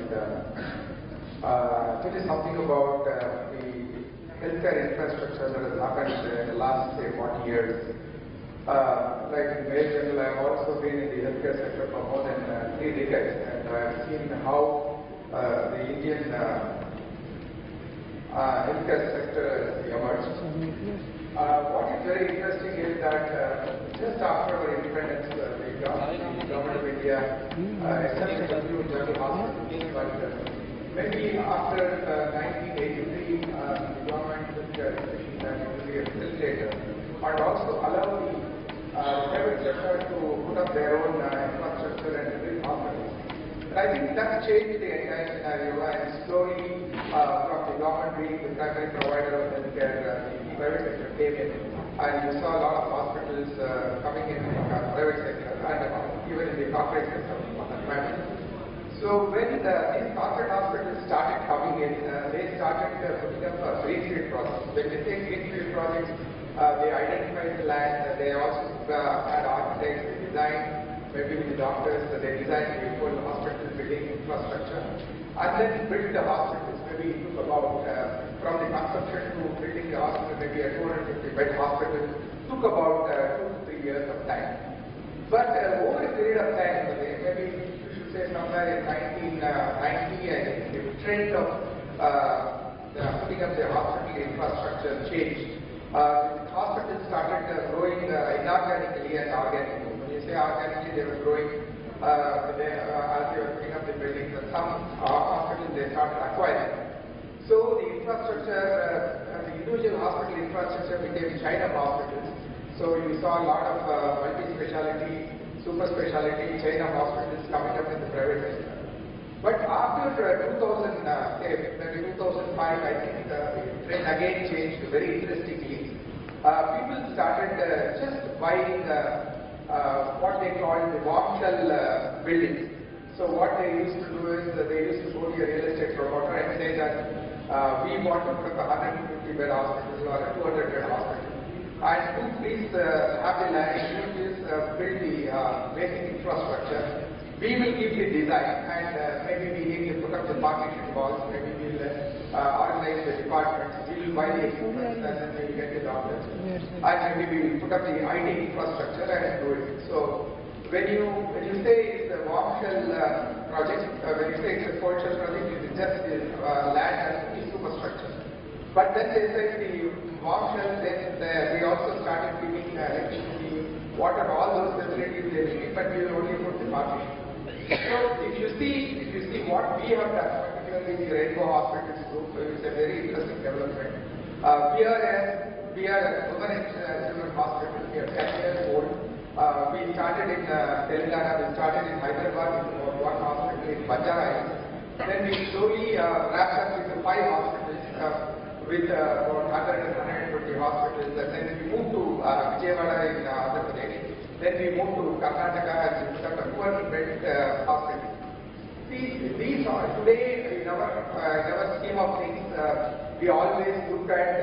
tell you something about the healthcare infrastructure that has happened in the last, say, 40 years. Like in Mail Journal, I have also been in the healthcare sector for more than 3 decades, and I have seen how the Indian healthcare sector has emerged. What is very interesting is that just after our independence, the government of India established a few general hospitals, but maybe after 1983, the government took a decision that it will be a facilitator and also allow the private sector to put up their own infrastructure and build hospitals. And I think that changed the entire scenario, and slowly from the government being the primary provider of healthcare, the private sector came in, and you saw a lot of hospitals coming in the private sector and even in the corporate sector for that matter. So when these corporate hospitals started coming in, they started putting up greenfield projects. When they say greenfield projects, they identified the land, they also had architects, they designed, maybe with the doctors, they designed the whole hospital building infrastructure, and then built the hospitals. Maybe it took about, from the conception to building the hospital, maybe a 250-bed hospital, took about 2 to 3 years of time. But over a period of time, maybe you should say somewhere in 1990, I think the trend of putting up the hospital infrastructure changed. Hospitals started growing inorganically and organically. When you say organically, they were growing as they were putting up the buildings, and some hospitals they started acquiring. So the infrastructure, the individual hospital infrastructure became China hospitals. So you saw a lot of multi-speciality, super speciality China hospitals coming up in the private sector. But after 2000, maybe 2005, I think the trend again changed very interestingly. People started just buying what they call the warm shell buildings. So what they used to do is they used to go to a real estate promoter and say that we want to put up a 150-bed hospital or a 200-bed hospital. And to please have the land, please build the basic infrastructure. We will give the design, and maybe we need to put up the partition walls, maybe we will organize the departments, we will buy the equipment, and then we will get the doctors. And maybe we will put up the IT infrastructure and do it. So when you say it's a warm shell project, when you say it's a cold shell project, it is just land as the superstructure. But then they say the warm shell, then we also started giving electricity, water, all those facilities they need, but we will only put the partition. So if you see what we have done, particularly the Rainbow Hospitals Group, it's a very interesting development. We are a women and children hospital. We are 10 years old. We started in Telangana, we started in Hyderabad with one hospital in Banjara. Then we slowly wrapped up with 5 hospitals with about 100 and 120 hospitals. And then we moved to Vijayawada in Andhra Pradesh. Then we moved to Karnataka and we set up a 200-bed hospital. See, these are today in our scheme of things, we always look at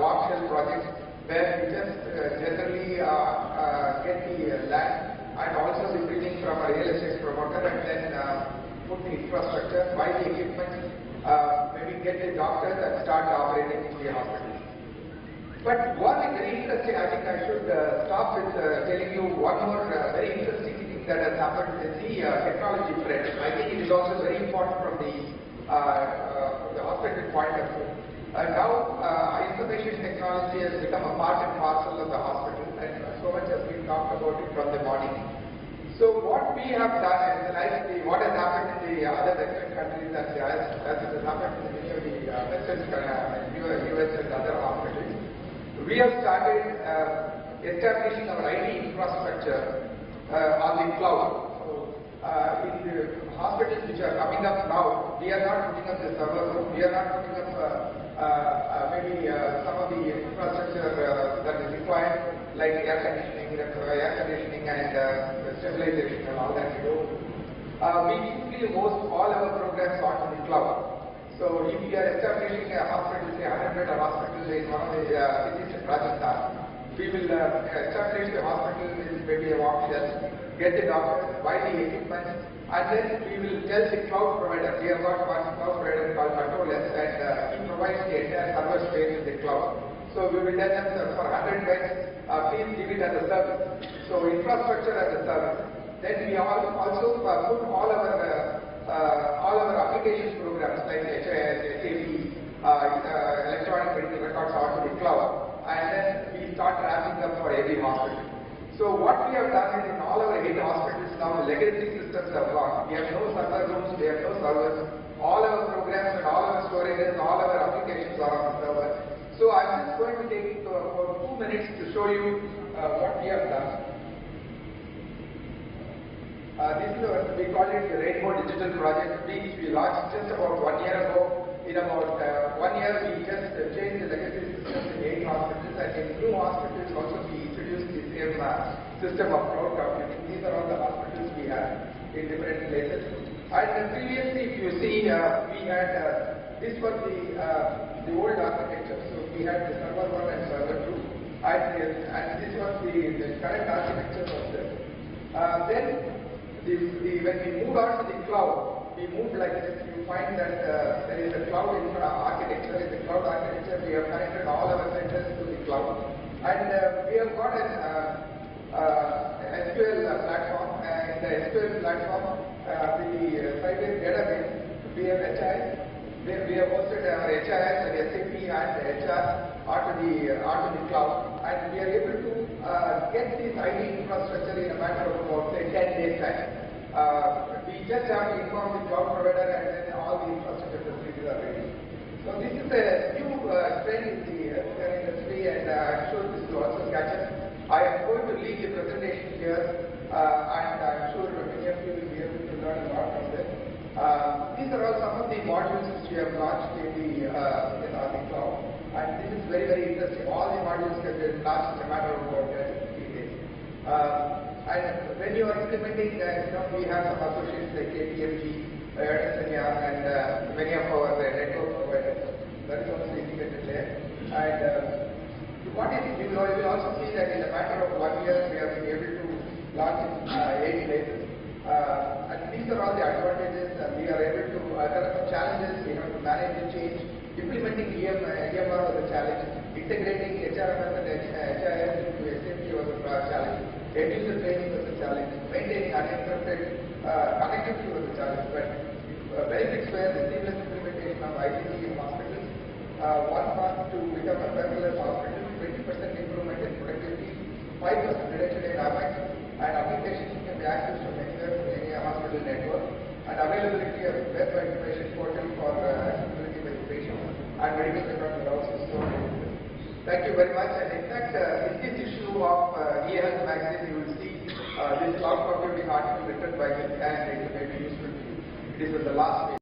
warm shell projects where we just generally get the land and also the building from a real estate promoter, and then put the infrastructure, buy the equipment, maybe get the doctors and start operating in the hospital. But one is very interesting, I think I should stop with telling you one more very interesting thing that has happened in the technology front. I think it is also very important from the hospital point of view. Now information technology has become a part and parcel of the hospital, and so much has been talked about it from the morning. So what we have done is like what has happened in the other Western countries, as it has happened in many of the Western US and other hospitals. We have started establishing our IT infrastructure on the cloud. So, in the hospitals which are coming up now, we are not putting up the server room, we are not putting up maybe some of the infrastructure that is required, like air conditioning and stabilization and all that we do. We simply host all our programs onto the cloud. So if we are establishing a hospital, say 100-bed hospital in one of the cities in Rajasthan, we will establish the hospital with maybe a warm shell, get the doctors, buy the equipment, and then we will tell the cloud provider. We have got one cloud provider called Controllers, and he provides the entire server space in the cloud. So we will tell them for 100 beds, please give it as a service. So infrastructure as a service. Then we also put all our applications programs like HIS, SAP, electronic medical records onto the cloud, and then we start ramping up for every hospital. So what we have done is in all our 8 hospitals now the legacy systems have gone. We have no server rooms, we have no servers. All our programs and all our storages, all our applications are on the server. So I'm just going to take for 2 minutes to show you what we have done. This is we call it the Rainbow Digital Project, which we launched just about 1 year ago. In about 1 year, we just changed the legacy systems in 8 hospitals, and in new hospitals also we introduced the same system of cloud computing. These are all the hospitals we have in different places. And previously, if you see, we had this was the old architecture. So we had the server 1 and server 2, and this was the current architecture of this. Then when we moved on to the cloud, we moved like this. You find that there is a cloud architecture. In the cloud architecture, we have connected all our centers to the cloud, and we have got an SQL platform. In the SQL platform, the Sybase database, we have HIS. We have hosted our HIS and SAP and HR onto the cloud, and we are able to get this IT infrastructure in a matter of about 10 days time. We just have to inform the cloud provider, and then all the infrastructure facilities are ready. So this is a new trend in the healthcare industry, and I'm sure this will also catch up. I am going to leave the presentation here, and I'm sure many of you will be able to learn a lot from this. These are all some of the modules which we have launched in the cloud, and this is very, very interesting. All the modules have been launched in a matter of about 3 days. And when you are implementing, we have some associations like KPMG, Ernst & Young, and many of our network providers. That is also indicated there. And what is it? You will also see that in a matter of 1 year, we have been able to launch in 8 places. And these are all the advantages. We are able to, there are some challenges. We have to manage the change. Implementing EMR was a challenge. Integrating HRMS and HIS into SAP was a challenge. End-user training was a challenge. Maintaining uninterrupted connectivity was a challenge. But benefits were the seamless implementation of ICT in hospitals. One path to become a paperless hospital, 20% improvement in productivity, 5% reduction in AMAX, and applications can be accessed from anywhere from any hospital network, and availability of web information portal for accessibility by the patient, and medical records are also stored. Thank you very much. And in fact, in this issue of eHealth magazine, you will see this cloud computing article written by this, and it may be useful to you. It is on the last page.